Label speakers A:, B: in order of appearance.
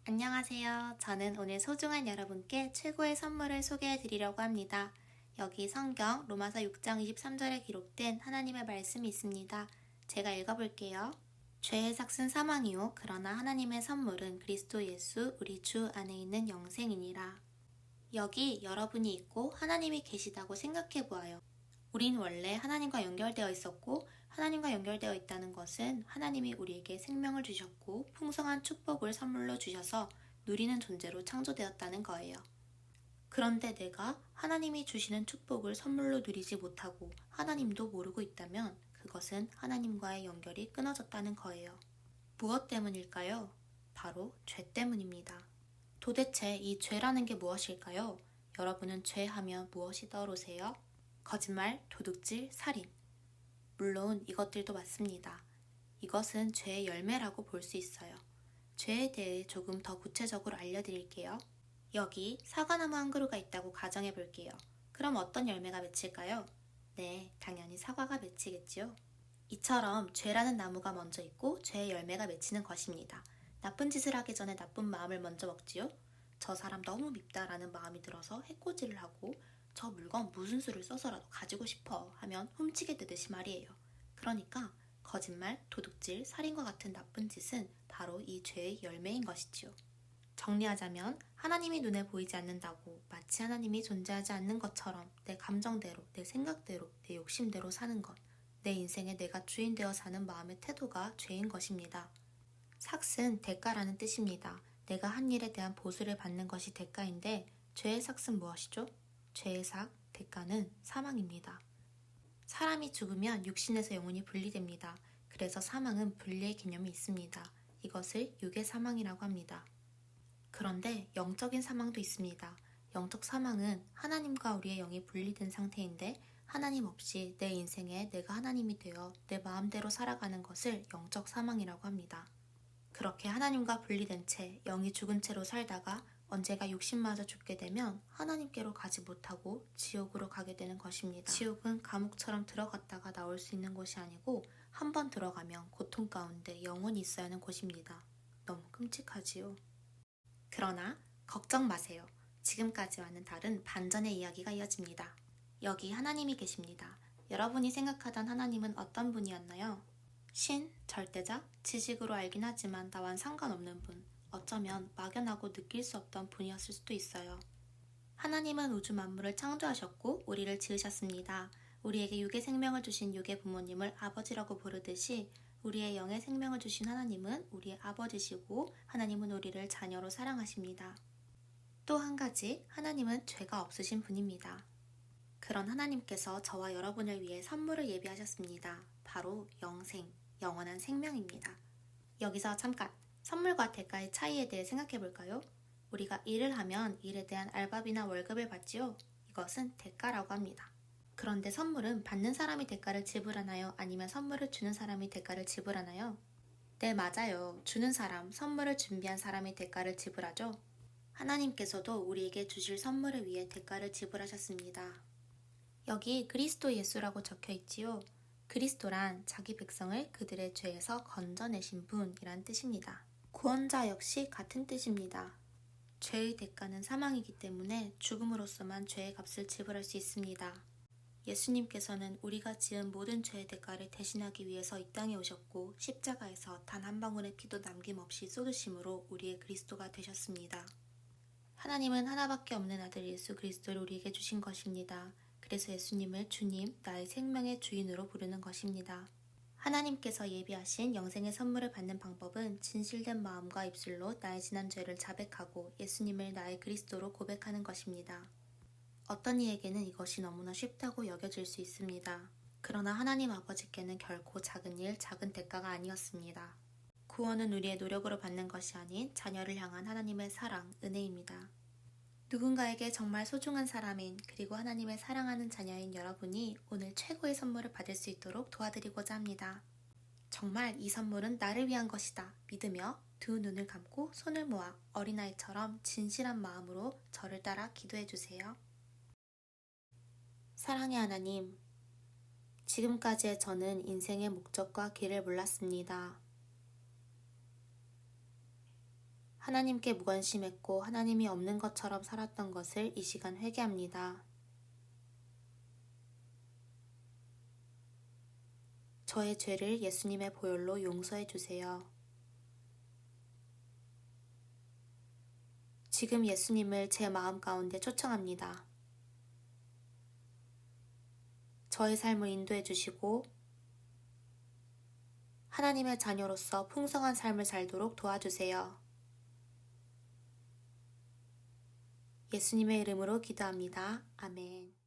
A: 안녕하세요. 저는 오늘 소중한 여러분께 최고의 선물을 소개해 드리려고 합니다. 여기 성경 로마서 6장 23절에 기록된 하나님의 말씀이 있습니다. 제가 읽어볼게요. 죄의 삭은 사망이요 그러나 하나님의 선물은 그리스도 예수 우리 주 안에 있는 영생이니라. 여기 여러분이 있고 하나님이 계시다고 생각해 보아요. 우린 원래 하나님과 연결되어 있었고 하나님과 연결되어 있다는 것은 하나님이 우리에게 생명을 주셨고 풍성한 축복을 선물로 주셔서 누리는 존재로 창조되었다는 거예요. 그런데 내가 하나님이 주시는 축복을 선물로 누리지 못하고 하나님도 모르고 있다면 그것은 하나님과의 연결이 끊어졌다는 거예요. 무엇 때문일까요? 바로 죄 때문입니다. 도대체 이 죄라는 게 무엇일까요? 여러분은 죄하면 무엇이 떠오르세요? 거짓말, 도둑질, 살인. 물론 이것들도 맞습니다. 이것은 죄의 열매라고 볼 수 있어요. 죄에 대해 조금 더 구체적으로 알려드릴게요. 여기 사과나무 한 그루가 있다고 가정해 볼게요. 그럼 어떤 열매가 맺힐까요? 네, 당연히 사과가 맺히겠지요. 이처럼 죄라는 나무가 먼저 있고 죄의 열매가 맺히는 것입니다. 나쁜 짓을 하기 전에 나쁜 마음을 먼저 먹지요. 저 사람 너무 밉다라는 마음이 들어서 해코지를 하고 저 물건 무슨 수를 써서라도 가지고 싶어 하면 훔치게 되듯이 말이에요. 그러니까 거짓말, 도둑질, 살인과 같은 나쁜 짓은 바로 이 죄의 열매인 것이지요. 정리하자면 하나님이 눈에 보이지 않는다고 마치 하나님이 존재하지 않는 것처럼 내 감정대로, 내 생각대로, 내 욕심대로 사는 것, 내 인생에 내가 주인 되어 사는 마음의 태도가 죄인 것입니다. 삭은 대가라는 뜻입니다. 내가 한 일에 대한 보수를 받는 것이 대가인데 죄의 삭은 무엇이죠? 죄의 삭, 대가는 사망입니다. 사람이 죽으면 육신에서 영혼이 분리됩니다. 그래서 사망은 분리의 개념이 있습니다. 이것을 육의 사망이라고 합니다. 그런데 영적인 사망도 있습니다. 영적 사망은 하나님과 우리의 영이 분리된 상태인데 하나님 없이 내 인생에 내가 하나님이 되어 내 마음대로 살아가는 것을 영적 사망이라고 합니다. 그렇게 하나님과 분리된 채 영이 죽은 채로 살다가 언제가 육신마저 죽게 되면 하나님께로 가지 못하고 지옥으로 가게 되는 것입니다. 지옥은 감옥처럼 들어갔다가 나올 수 있는 곳이 아니고 한 번 들어가면 고통 가운데 영원히 있어야 하는 곳입니다. 너무 끔찍하지요. 그러나 걱정 마세요. 지금까지와는 다른 반전의 이야기가 이어집니다. 여기 하나님이 계십니다. 여러분이 생각하던 하나님은 어떤 분이었나요? 신, 절대자, 지식으로 알긴 하지만 나와는 상관없는 분, 어쩌면 막연하고 느낄 수 없던 분이었을 수도 있어요. 하나님은 우주 만물을 창조하셨고 우리를 지으셨습니다. 우리에게 육의 생명을 주신 육의 부모님을 아버지라고 부르듯이 우리의 영의 생명을 주신 하나님은 우리의 아버지시고 하나님은 우리를 자녀로 사랑하십니다. 또 한 가지, 하나님은 죄가 없으신 분입니다. 그런 하나님께서 저와 여러분을 위해 선물을 예비하셨습니다. 바로 영생, 영원한 생명입니다. 여기서 잠깐 선물과 대가의 차이에 대해 생각해 볼까요? 우리가 일을 하면 일에 대한 알바비나 월급을 받지요? 이것은 대가라고 합니다. 그런데 선물은 받는 사람이 대가를 지불하나요? 아니면 선물을 주는 사람이 대가를 지불하나요? 네, 맞아요. 주는 사람, 선물을 준비한 사람이 대가를 지불하죠. 하나님께서도 우리에게 주실 선물을 위해 대가를 지불하셨습니다. 여기 그리스도 예수라고 적혀 있지요. 그리스도란 자기 백성을 그들의 죄에서 건져내신 분이란 뜻입니다. 구원자 역시 같은 뜻입니다. 죄의 대가는 사망이기 때문에 죽음으로써만 죄의 값을 지불할 수 있습니다. 예수님께서는 우리가 지은 모든 죄의 대가를 대신하기 위해서 이 땅에 오셨고 십자가에서 단 한 방울의 피도 남김없이 쏟으심으로 우리의 그리스도가 되셨습니다. 하나님은 하나밖에 없는 아들 예수 그리스도를 우리에게 주신 것입니다. 그래서 예수님을 주님, 나의 생명의 주인으로 부르는 것입니다. 하나님께서 예비하신 영생의 선물을 받는 방법은 진실된 마음과 입술로 나의 지난 죄를 자백하고 예수님을 나의 그리스도로 고백하는 것입니다. 어떤 이에게는 이것이 너무나 쉽다고 여겨질 수 있습니다. 그러나 하나님 아버지께는 결코 작은 일, 작은 대가가 아니었습니다. 구원은 우리의 노력으로 받는 것이 아닌 자녀를 향한 하나님의 사랑, 은혜입니다. 누군가에게 정말 소중한 사람인 그리고 하나님의 사랑하는 자녀인 여러분이 오늘 최고의 선물을 받을 수 있도록 도와드리고자 합니다. 정말 이 선물은 나를 위한 것이다 믿으며 두 눈을 감고 손을 모아 어린아이처럼 진실한 마음으로 저를 따라 기도해 주세요. 사랑의 하나님, 지금까지의 저는 인생의 목적과 길을 몰랐습니다. 하나님께 무관심했고 하나님이 없는 것처럼 살았던 것을 이 시간 회개합니다. 저의 죄를 예수님의 보혈로 용서해 주세요. 지금 예수님을 제 마음 가운데 초청합니다. 저의 삶을 인도해 주시고 하나님의 자녀로서 풍성한 삶을 살도록 도와주세요. 예수님의 이름으로 기도합니다. 아멘.